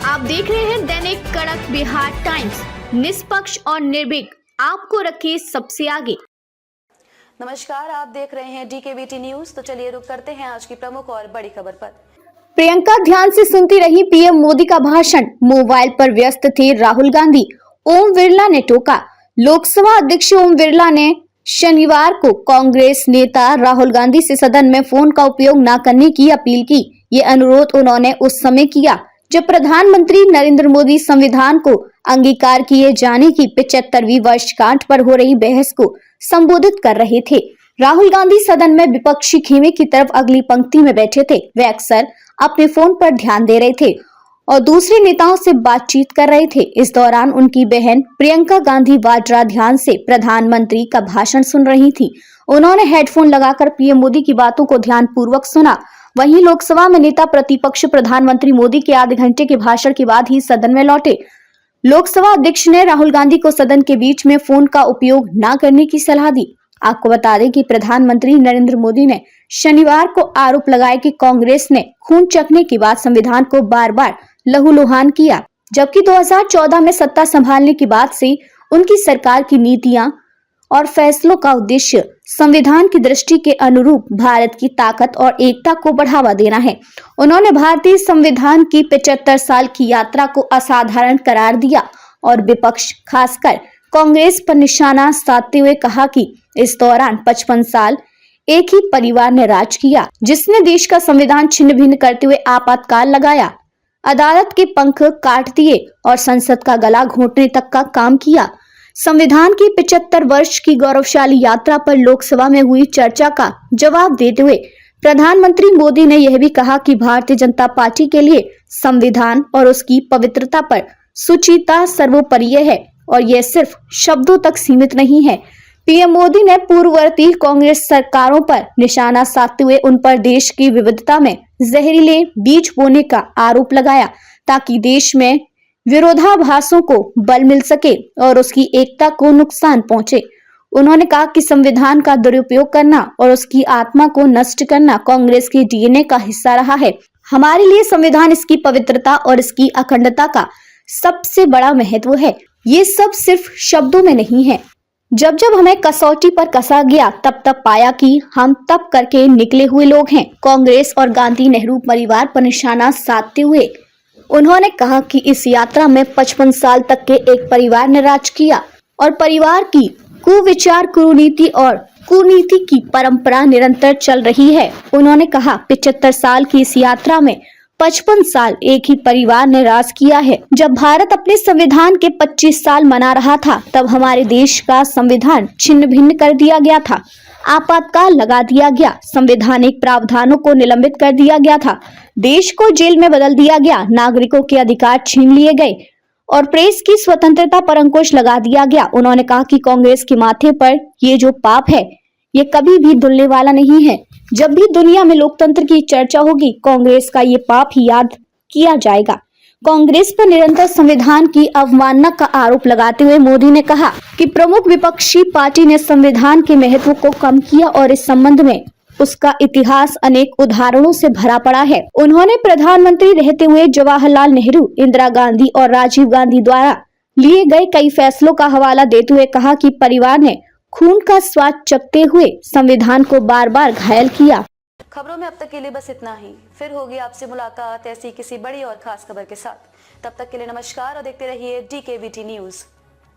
आप देख रहे हैं दैनिक कड़क बिहार टाइम्स, निष्पक्ष और निर्भीक, आपको रखे सबसे आगे। नमस्कार, आप देख रहे हैं DKBT न्यूज। तो चलिए रुक करते हैं आज की प्रमुख और बड़ी खबर पर। प्रियंका ध्यान से सुनती रही पीएम मोदी का भाषण, मोबाइल पर व्यस्त थे राहुल गांधी। ओम बिरला ने टोका। लोकसभा अध्यक्ष ओम बिरला ने शनिवार को कांग्रेस नेता राहुल गांधी से सदन में फोन का उपयोग न करने की अपील की। ये अनुरोध उन्होंने उस समय किया जब प्रधानमंत्री नरेंद्र मोदी संविधान को अंगीकार किए जाने की 75वीं वर्षगांठ पर हो रही बहस को संबोधित कर रहे थे। राहुल गांधी सदन में विपक्षी खेमे की तरफ अगली पंक्ति में बैठे थे। वे अक्सर अपने फोन पर ध्यान दे रहे थे और दूसरे नेताओं से बातचीत कर रहे थे। इस दौरान उनकी बहन प्रियंका गांधी वाड्रा ध्यान से प्रधानमंत्री का भाषण सुन रही थी। उन्होंने हेडफोन लगाकर पीएम मोदी की बातों को ध्यानपूर्वक सुना। वहीं लोकसभा में नेता प्रतिपक्ष प्रधानमंत्री मोदी के आधे घंटे के भाषण के बाद ही सदन में लौटे। लोकसभा अध्यक्ष ने राहुल गांधी को सदन के बीच में फोन का उपयोग न करने की सलाह दी। आपको बता दें कि प्रधानमंत्री नरेंद्र मोदी ने शनिवार को आरोप लगाया कि कांग्रेस ने खून चखने के बाद संविधान को बार बार लहूलुहान किया, जबकि 2014 में सत्ता संभालने के बाद से उनकी सरकार की नीतियां और फैसलों का उद्देश्य संविधान की दृष्टि के अनुरूप भारत की ताकत और एकता को बढ़ावा देना है। उन्होंने भारतीय संविधान की 75 साल की यात्रा को असाधारण करार दिया और विपक्ष खासकर कांग्रेस पर निशाना साधते हुए कहा कि इस दौरान 55 साल एक ही परिवार ने राज किया, जिसने देश का संविधान छिन्न भिन्न करते हुए आपातकाल लगाया, अदालत के पंख काट दिए और संसद का गला घोंटने तक का काम किया। संविधान की 75 वर्ष की गौरवशाली यात्रा पर लोकसभा में हुई चर्चा का जवाब देते हुए प्रधानमंत्री मोदी ने यह भी कहा कि भारतीय जनता पार्टी के लिए संविधान और उसकी पवित्रता पर सुचिता सर्वोपरि है और यह सिर्फ शब्दों तक सीमित नहीं है। पीएम मोदी ने पूर्ववर्ती कांग्रेस सरकारों पर निशाना साधते हुए उन पर देश की विविधता में जहरीले बीज बोने का आरोप लगाया ताकि देश में विरोधाभासों को बल मिल सके और उसकी एकता को नुकसान पहुंचे। उन्होंने कहा कि संविधान का दुरुपयोग करना और उसकी आत्मा को नष्ट करना कांग्रेस के डीएनए का हिस्सा रहा है। हमारे लिए संविधान इसकी पवित्रता और इसकी अखंडता का सबसे बड़ा महत्व है। ये सब सिर्फ शब्दों में नहीं है। जब जब हमें कसौटी पर कसा गया तब तब पाया कि हम तब करके निकले हुए लोग हैं। कांग्रेस और गांधी नेहरू परिवार पर निशाना साधते हुए उन्होंने कहा कि इस यात्रा में 55 साल तक के एक परिवार ने राज किया और परिवार की कुविचार, कुनीति और कूटनीति की परंपरा निरंतर चल रही है। उन्होंने कहा 75 साल की इस यात्रा में 55 साल एक ही परिवार ने राज किया है। जब भारत अपने संविधान के 25 साल मना रहा था तब हमारे देश का संविधान छिन्न भिन्न कर दिया गया था, आपातकाल लगा दिया गया, संवैधानिक प्रावधानों को निलंबित कर दिया गया था, देश को जेल में बदल दिया गया, नागरिकों के अधिकार छीन लिए गए और प्रेस की स्वतंत्रता पर अंकुश लगा दिया गया। उन्होंने कहा कि कांग्रेस के माथे पर ये जो पाप है ये कभी भी धुलने वाला नहीं है। जब भी दुनिया में लोकतंत्र की चर्चा होगी कांग्रेस का ये पाप ही याद किया जाएगा। कांग्रेस पर निरंतर संविधान की अवमानना का आरोप लगाते हुए मोदी ने कहा कि प्रमुख विपक्षी पार्टी ने संविधान के महत्व को कम किया और इस संबंध में उसका इतिहास अनेक उदाहरणों से भरा पड़ा है। उन्होंने प्रधानमंत्री रहते हुए जवाहरलाल नेहरू, इंदिरा गांधी और राजीव गांधी द्वारा लिए गए कई फैसलों का हवाला देते हुए कहा कि परिवार ने खून का स्वाद चखते हुए संविधान को बार बार घायल किया। खबरों में अब तक के लिए बस इतना ही। फिर होगी आपसे मुलाकात ऐसी किसी बड़ी और खास खबर के साथ। तब तक के लिए नमस्कार और देखते रहिए DKBT न्यूज।